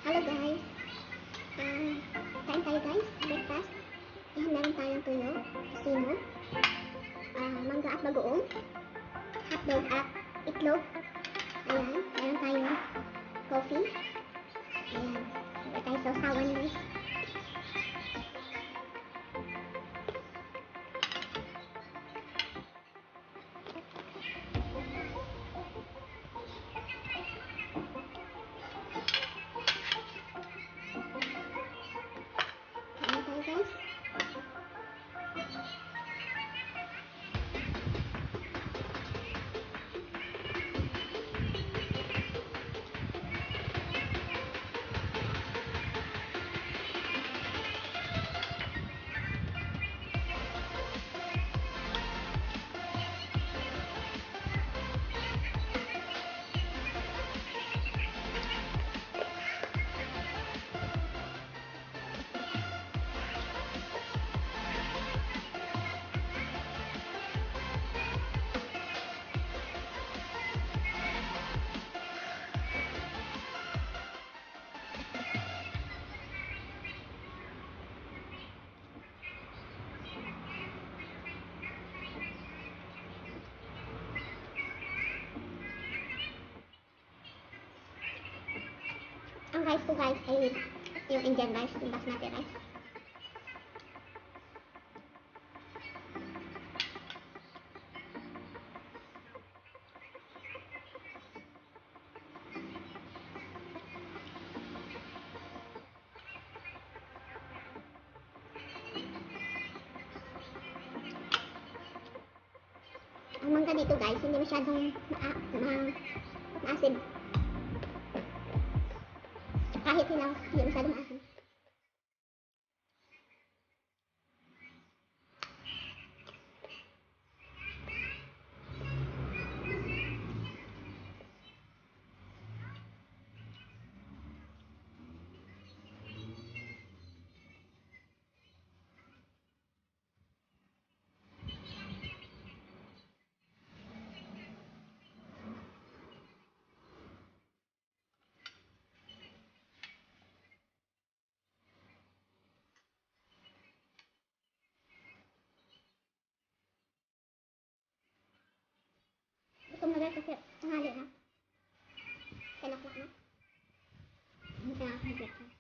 Hello guys. Kain tayo guys. Breakfast. Ayan, meron tayong tuyo, sino, mangga at bagoong, hotdog at itlog. Ayan, meron tayong coffee. Ayan, meron tayo sausawan guys. Ang rice ko guys ay yung Indian rice, yung basmati rice. Ang mangga dito guys, hindi masyadong maasim. Kahit hilaw, hindi masyadong maasim. Gusto mo guys kasi tanghali na. 10 o'clock na. Hindi na ako mag-breakfast.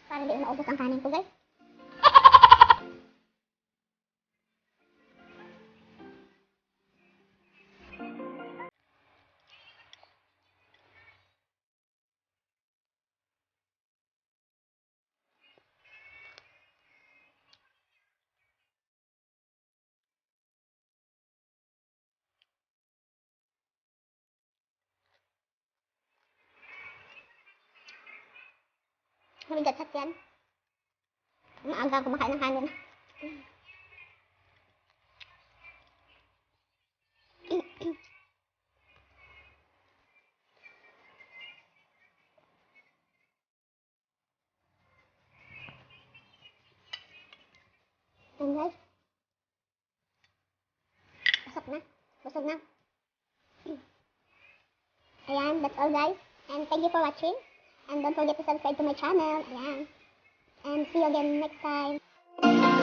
Para di maubos ang kanin ko, guys. Mabigat yan. Maaga kumakain ng kanin. Yan guys. Busog na. Busog na. Ayan, that's all guys. And thank you for watching. And don't forget to subscribe to my channel. Ayan. And see you again next time.